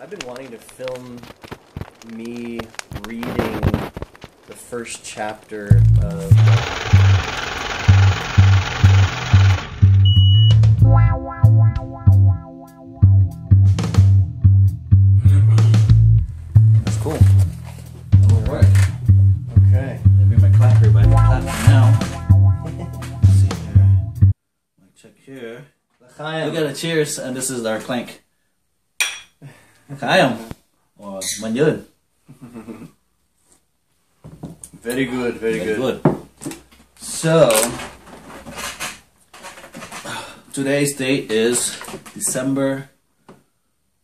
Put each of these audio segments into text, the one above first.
I've been wanting to film me reading the first chapter of... That's cool. That'll work. Okay. Maybe my clapper, but I can clap for now. Let's see here. Mic check here. We got a cheers, and this is our clank. Kayam. Or Manyud. Very good, very good. So, today's date is December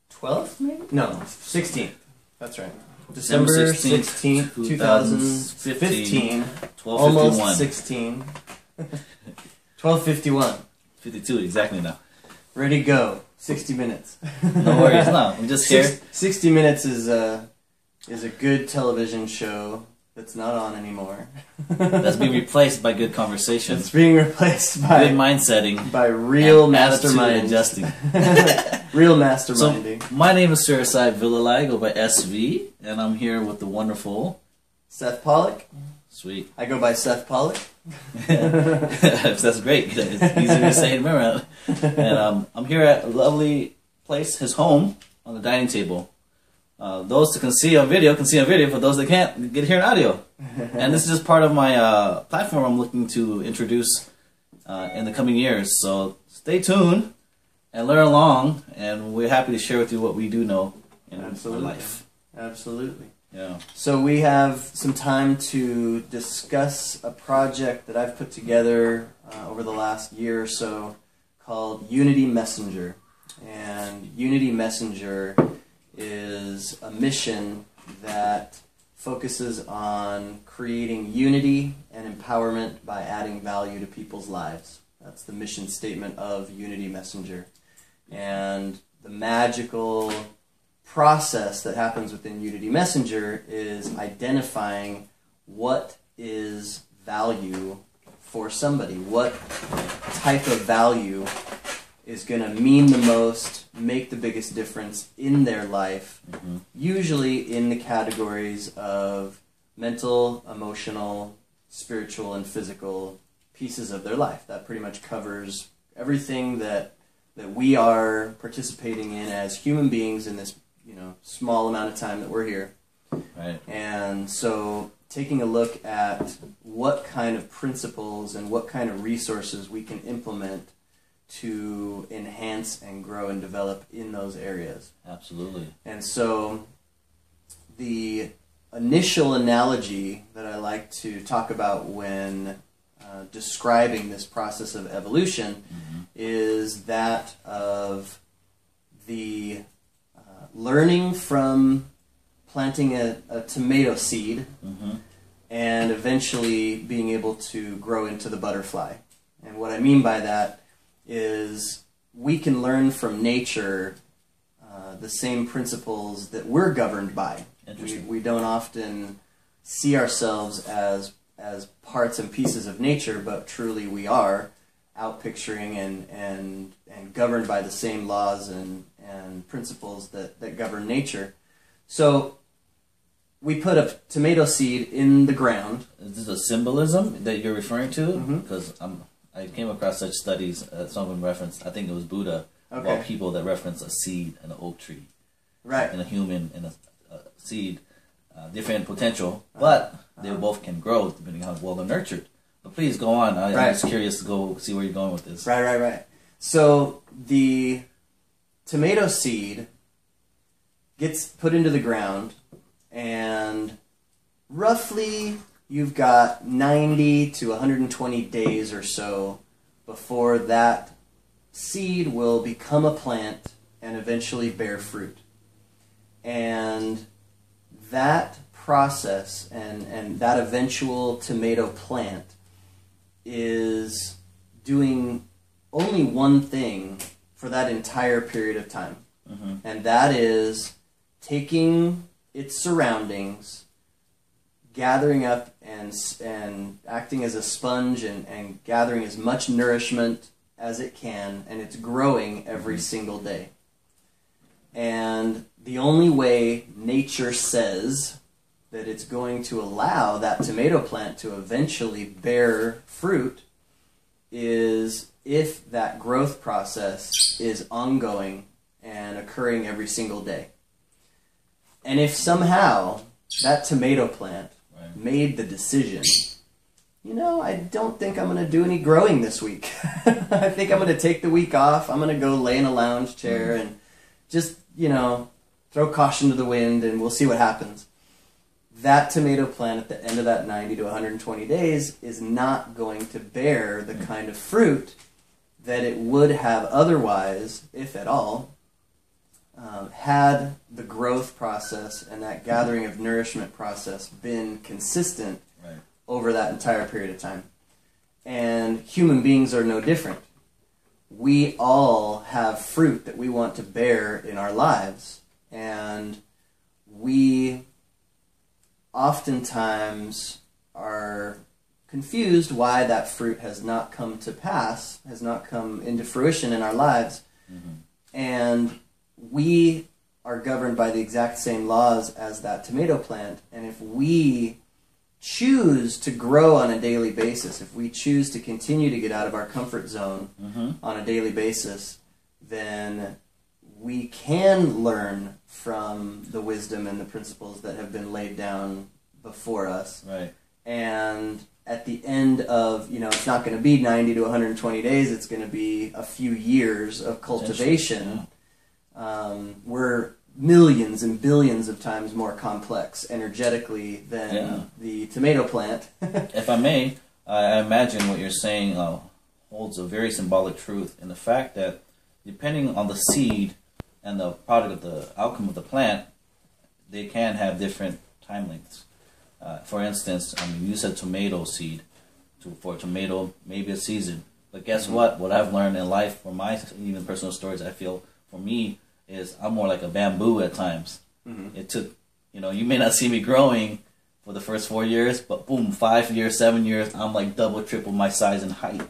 12th, maybe? No, 16th. That's right. December December 16th, 2015. 12:51. Almost 16. 12:51. 52 exactly now. Ready to go. 60 minutes. No worries, no. I'm just here. 60 minutes is a good television show that's not on anymore. That's being replaced by good conversation. It's being replaced by good mind setting. By real and mastermind adjusting. Real masterminding. So, my name is Sursai Villalai, go by SV, and I'm here with the wonderful Seth Pollock. Sweet. I go by Seth Pollock. That's great. It's easier to say and remember. And I'm here at a lovely place, his home, on the dining table. Those that can see on video, for those that can't, get here in audio. And this is just part of my platform I'm looking to introduce in the coming years. So stay tuned and learn along, and we're happy to share with you what we do know in our life. Absolutely. Yeah. So we have some time to discuss a project that I've put together over the last year or so called Unity Messenger. And Unity Messenger is a mission that focuses on creating unity and empowerment by adding value to people's lives. That's the mission statement of Unity Messenger. And the magical process that happens within Unity Messenger is identifying what is value for somebody. What type of value is going to mean the most, make the biggest difference in their life, usually in the categories of mental, emotional, spiritual, and physical pieces of their life. That pretty much covers everything that we are participating in as human beings in this small amount of time that we're here. Right. And so taking a look at what kind of principles and what kind of resources we can implement to enhance and grow and develop in those areas. Absolutely. And so the initial analogy that I like to talk about when describing this process of evolution is that of the learning from planting a tomato seed and eventually being able to grow into the butterfly. And what I mean by that is we can learn from nature the same principles that we're governed by. We don't often see ourselves as parts and pieces of nature, but truly we are outpicturing and governed by the same laws and principles that govern nature. So we put a tomato seed in the ground. Is this a symbolism that you're referring to? Because I came across such studies, some of them referenced, I think it was Buddha, about people that reference a seed and an oak tree. Right. And a human and a seed, different potential, but they both can grow depending on how well they're nurtured. But please go on. I'm just curious to go see where you're going with this. Right. So the tomato seed gets put into the ground, and roughly you've got 90 to 120 days or so before that seed will become a plant and eventually bear fruit. And that process and that eventual tomato plant is doing only one thing for that entire period of time. And that is taking its surroundings, gathering up and acting as a sponge and gathering as much nourishment as it can, and it's growing every single day. And the only way nature says that it's going to allow that tomato plant to eventually bear fruit is if that growth process is ongoing and occurring every single day. And if somehow that tomato plant made the decision, you know, I don't think I'm going to do any growing this week. I think I'm going to take the week off. I'm going to go lay in a lounge chair and just, you know, throw caution to the wind and we'll see what happens. That tomato plant at the end of that 90 to 120 days is not going to bear the kind of fruit that it would have otherwise, if at all, had the growth process and that gathering of nourishment process been consistent over that entire period of time. And human beings are no different. We all have fruit that we want to bear in our lives, and we oftentimes are confused why that fruit has not come to pass, has not come into fruition in our lives. And we are governed by the exact same laws as that tomato plant. And if we choose to grow on a daily basis, if we choose to continue to get out of our comfort zone on a daily basis, then we can learn from the wisdom and the principles that have been laid down before us. And at the end of, you know, it's not going to be 90 to 120 days, it's going to be a few years of cultivation. We're millions and billions of times more complex energetically than the tomato plant. If I may, I imagine what you're saying holds a very symbolic truth in the fact that depending on the seed and the product of the outcome of the plant, they can have different time lengths. For instance, I mean, you said tomato seed. For a tomato, maybe a season. But guess what? What I've learned in life, from my even personal stories, I feel for me is I'm more like a bamboo at times. It took, you know, you may not see me growing for the first 4 years, but boom, 5 years, 7 years, I'm like double, triple my size and height.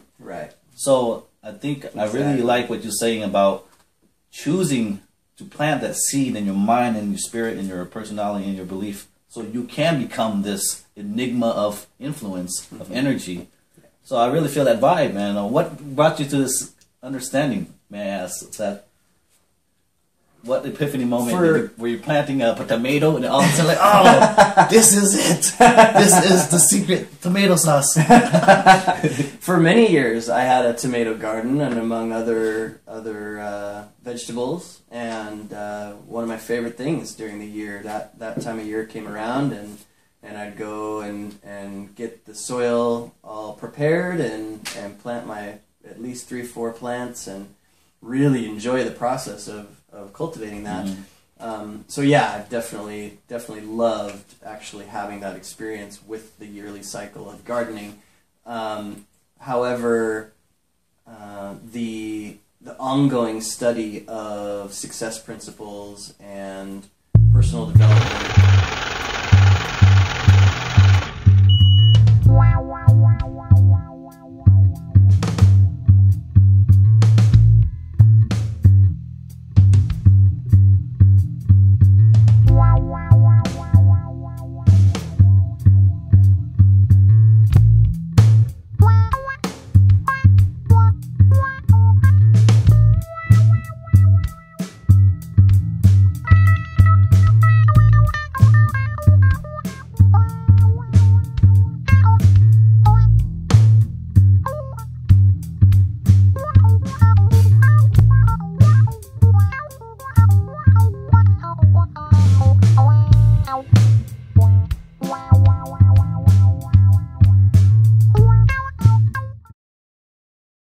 So I think I really like what you're saying about choosing to plant that seed in your mind and your spirit and your personality and your belief, so you can become this enigma of influence, of energy. So I really feel that vibe, man. What brought you to this understanding, may I ask, Seth? What epiphany moment were you planting a tomato and all of a sudden like, oh, this is it. This is the secret tomato sauce. For many years, I had a tomato garden, and among other vegetables. And one of my favorite things during the year, that time of year came around, and I'd go and get the soil all prepared and plant my at least 3-4 plants and really enjoy the process of cultivating that. So yeah, I've definitely loved actually having that experience with the yearly cycle of gardening. However, the ongoing study of success principles and personal development